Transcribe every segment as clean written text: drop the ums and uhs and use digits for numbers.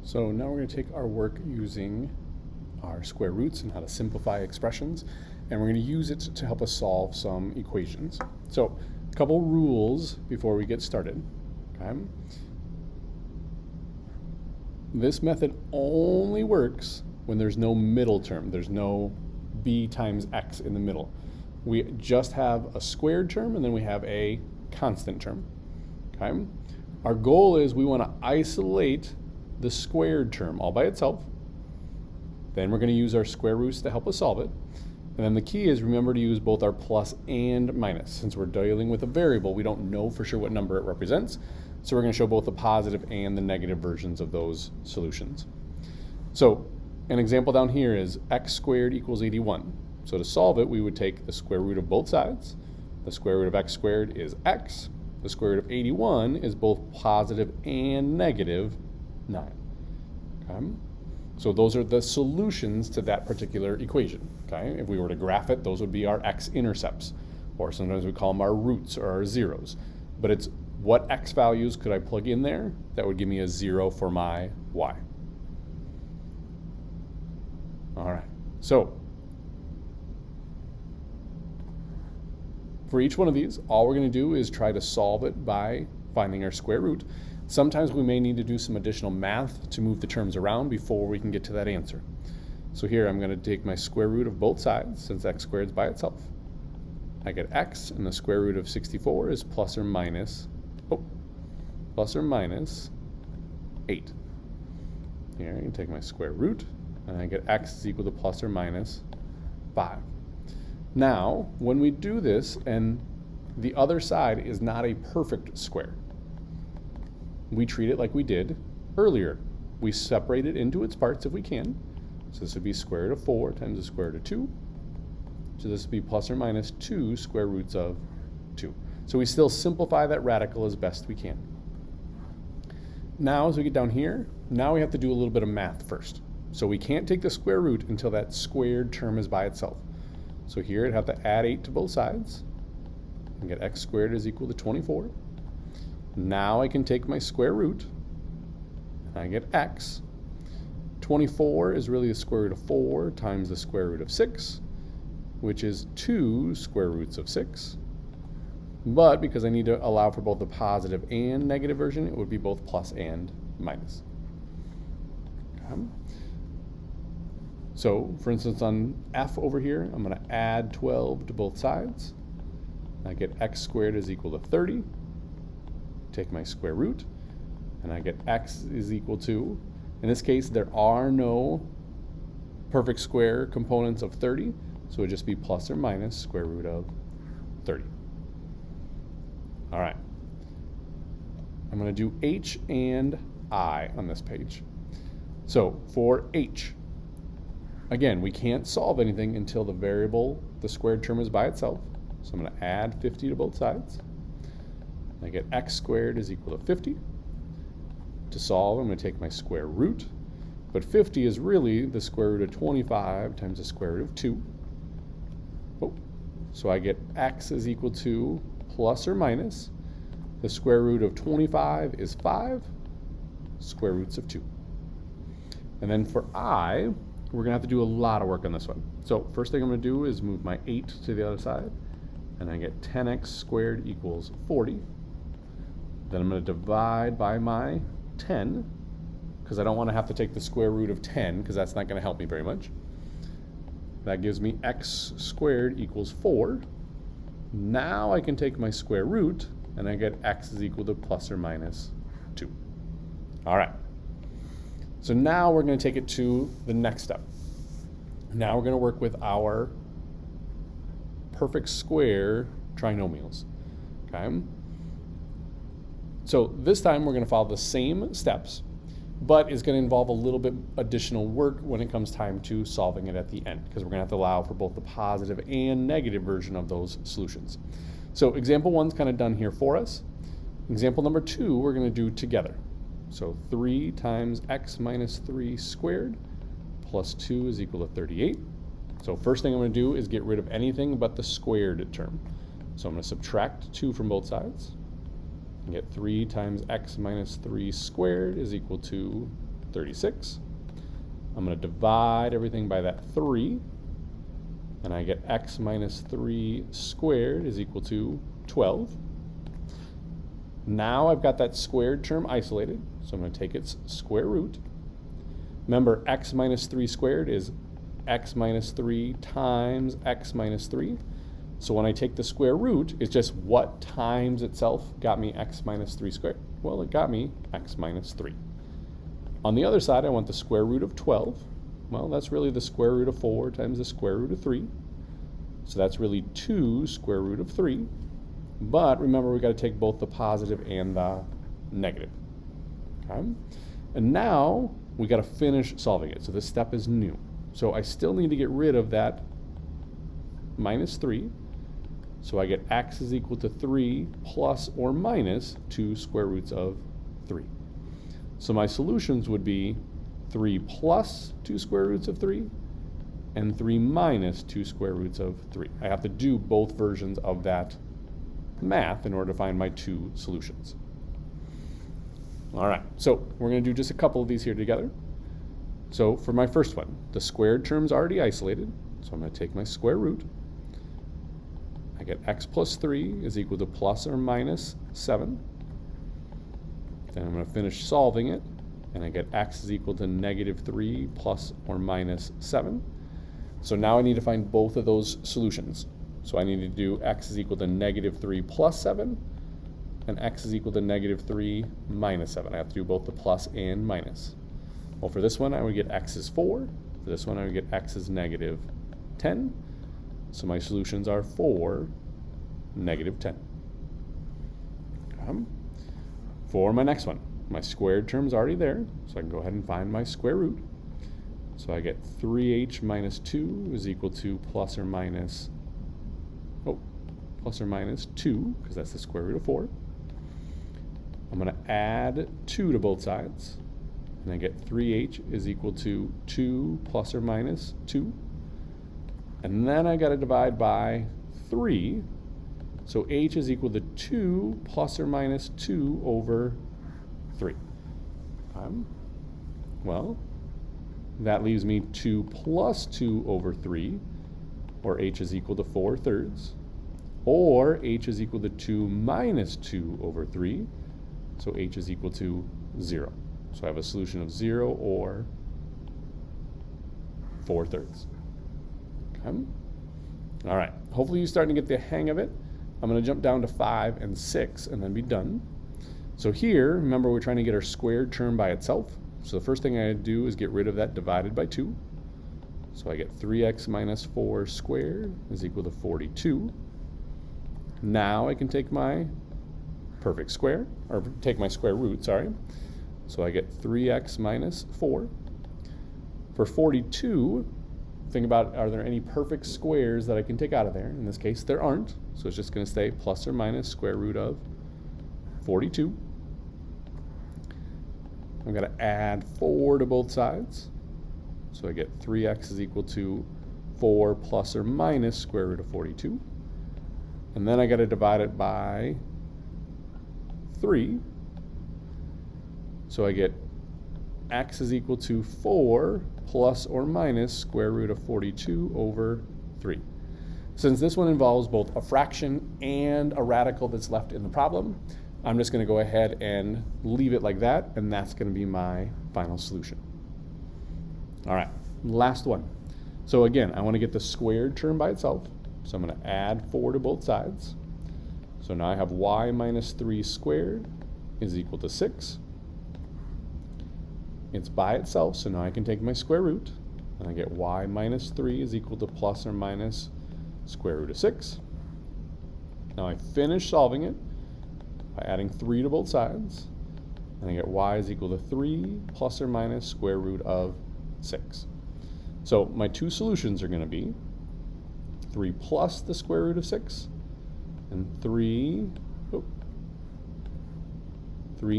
So now we're going to take our work using our square roots and how to simplify expressions, and we're going to use it to help us solve some equations. So a couple rules before we get started. Okay? This method only works when there's no middle term. There's no b times x in the middle. We just have a squared term and then we have a constant term. Okay? Our goal is we want to isolate the squared term all by itself. Then we're going to use our square roots to help us solve it. And then the key is remember to use both our plus and minus. Since we're dealing with a variable, we don't know for sure what number it represents. So we're going to show both the positive and the negative versions of those solutions. So an example down here is x squared equals 81. So to solve it, we would take the square root of both sides. The square root of x squared is x. The square root of 81 is both positive and negative 9. Okay? So those are the solutions to that particular equation. Okay? If we were to graph it, those would be our x-intercepts, or sometimes we call them our roots or our zeros. But it's what x values could I plug in there that would give me a 0 for my y. All right, so for each one of these, all we're going to do is try to solve it by finding our square root. Sometimes we may need to do some additional math to move the terms around before we can get to that answer. So here I'm going to take my square root of both sides since x squared is by itself. I get x, and the square root of 64 is plus or minus 8. Here I can take my square root, and I get x is equal to plus or minus 5. Now, when we do this, and the other side is not a perfect square, we treat it like we did earlier. We separate it into its parts if we can. So this would be square root of 4 times the square root of 2. So this would be plus or minus 2 square roots of 2. So we still simplify that radical as best we can. Now as we get down here, now we have to do a little bit of math first. So we can't take the square root until that squared term is by itself. So here I'd have to add 8 to both sides and get x squared is equal to 24. Now I can take my square root and I get x. 24 is really the square root of 4 times the square root of 6, which is 2 square roots of 6. But because I need to allow for both the positive and negative version, it would be both plus and minus. Okay. So for instance on f over here, I'm going to add 12 to both sides. I get x squared is equal to 30. Take my square root, and I get x is equal to, in this case, there are no perfect square components of 30, so it would just be plus or minus square root of 30. All right. I'm going to do h and I on this page. So for h, again, we can't solve anything until the variable, the squared term, is by itself. So I'm going to add 50 to both sides. I get x squared is equal to 50. To solve, I'm going to take my square root, but 50 is really the square root of 25 times the square root of 2. So I get x is equal to plus or minus the square root of 25 is 5 square roots of 2. And then for I, we're going to have to do a lot of work on this one. So first thing I'm going to do is move my 8 to the other side, and I get 10x squared equals 40. Then I'm going to divide by my 10, because I don't want to have to take the square root of 10, because that's not going to help me very much. That gives me x squared equals 4. Now I can take my square root, and I get x is equal to plus or minus 2. All right. So now we're going to take it to the next step. Now we're going to work with our perfect square trinomials. Okay? So this time we're going to follow the same steps, but it's going to involve a little bit additional work when it comes time to solving it at the end, because we're going to have to allow for both the positive and negative version of those solutions. So example 1's kind of done here for us. Example number 2 we're going to do together. So 3 times x minus 3 squared plus 2 is equal to 38. So first thing I'm going to do is get rid of anything but the squared term. So I'm going to subtract 2 from both sides. And get 3 times x minus 3 squared is equal to 36. I'm going to divide everything by that 3, and I get x minus 3 squared is equal to 12. Now I've got that squared term isolated, so I'm going to take its square root. Remember, x minus 3 squared is x minus 3 times x minus 3. So when I take the square root, it's just what times itself got me x minus 3 squared? Well, it got me x minus 3. On the other side, I want the square root of 12. Well, that's really the square root of 4 times the square root of 3. So that's really 2 square root of 3. But remember, we've got to take both the positive and the negative. Okay? And now we got to finish solving it. So this step is new. So I still need to get rid of that minus 3. So I get x is equal to 3 plus or minus 2 square roots of 3. So my solutions would be 3 plus 2 square roots of 3 and 3 minus 2 square roots of 3. I have to do both versions of that math in order to find my 2 solutions. All right, so we're going to do just a couple of these here together. So for my first one, the squared term's already isolated, so I'm going to take my square root. I get x plus 3 is equal to plus or minus 7. Then I'm going to finish solving it, and I get x is equal to negative 3 plus or minus 7. So now I need to find both of those solutions. So I need to do x is equal to negative 3 plus 7, and x is equal to negative 3 minus 7. I have to do both the plus and minus. Well, for this one, I would get x is 4. For this one, I would get x is negative 10. So my solutions are 4, negative 10. For my next one, my squared term's already there, so I can go ahead and find my square root. So I get 3h minus 2 is equal to plus or minus 2, because that's the square root of 4. I'm going to add 2 to both sides, and I get 3h is equal to 2 plus or minus 2. And then I got to divide by 3, so h is equal to 2 plus or minus 2 over 3. Well, that leaves me 2 plus 2 over 3, or h is equal to 4/3. Or h is equal to 2 minus 2 over 3, so h is equal to 0. So I have a solution of 0 or 4/3. Okay. All right, hopefully you're starting to get the hang of it. I'm going to jump down to 5 and 6 and then be done. So here, remember, we're trying to get our squared term by itself. So the first thing I do is get rid of that divided by 2. So I get 3x minus 4 squared is equal to 42. Now I can take my perfect square, or take my square root, sorry. So I get 3x minus 4. For 42, think about, are there any perfect squares that I can take out of there? In this case, there aren't. So it's just going to stay plus or minus square root of 42. I'm going to add 4 to both sides. So I get 3x is equal to 4 plus or minus square root of 42. And then I got to divide it by 3. So I get x is equal to 4 plus or minus square root of 42 over 3. Since this one involves both a fraction and a radical that's left in the problem, I'm just going to go ahead and leave it like that, and that's going to be my final solution. All right, last one. So again, I want to get the squared term by itself. So I'm going to add 4 to both sides. So now I have y minus 3 squared is equal to 6. It's by itself, so now I can take my square root, and I get y minus 3 is equal to plus or minus square root of 6. Now I finish solving it by adding 3 to both sides, and I get y is equal to 3 plus or minus square root of 6. So my 2 solutions are going to be 3 plus the square root of 6, and 3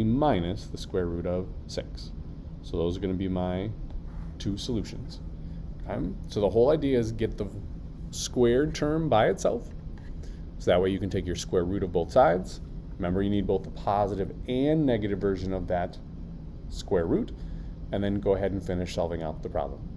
minus the square root of 6. So those are going to be my 2 solutions. Okay? So the whole idea is get the squared term by itself, so that way you can take your square root of both sides. Remember, you need both the positive and negative version of that square root. and then go ahead and finish solving out the problem.